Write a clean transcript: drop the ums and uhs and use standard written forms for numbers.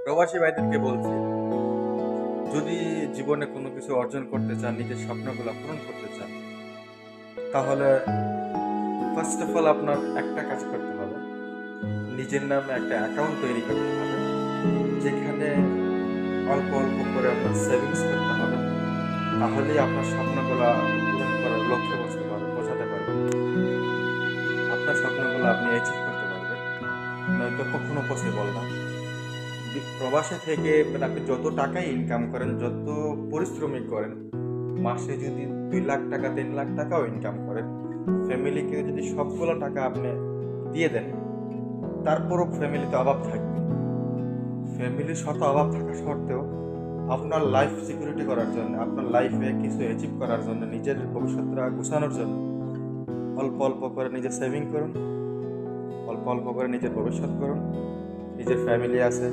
প্রবাসী ভাইদেরকে বলছি, যদি জীবনে কোনো কিছু অর্জন করতে চান, নিজের স্বপ্নগুলো পূরণ করতে চান, তাহলে ফার্স্ট অফ অল আপনার একটা কাজ করতে হবে। নিজের নামে একটা অ্যাকাউন্ট তৈরি করতে হবে, যেখানে অল্প অল্প করে আপনার সেভিংস করতে হবে। তাহলেই আপনার স্বপ্নগুলা পূরণ করার লক্ষ্যে পৌঁছাতে পারবেন। আপনার স্বপ্নগুলো আপনি অ্যাচিভ করতে পারবেন, নয়তো কখনো পসিবল না। প্রবাসে থেকে মানে আপনি যত টাকাই ইনকাম করেন, যত পরিশ্রমী করেন, মাসে যদি 2 লাখ টাকা 3 লাখ টাকাও ইনকাম করেন, ফ্যামিলিকে যদি সবগুলো টাকা আপনি দিয়ে দেন, তারপরও ফ্যামিলিতে অভাব থাকবে। ফ্যামিলির শত অভাব থাকা সত্ত্বেও আপনার লাইফ সিকিউরিটি করার জন্য, আপনার লাইফে কিছু অ্যাচিভ করার জন্য, নিজের ভবিষ্যৎটা গোছানোর জন্য অল্প অল্প করে নিজে সেভিং করুন, অল্প অল্প করে নিজের ভবিষ্যৎ করুন। নিজের ফ্যামিলি আছে,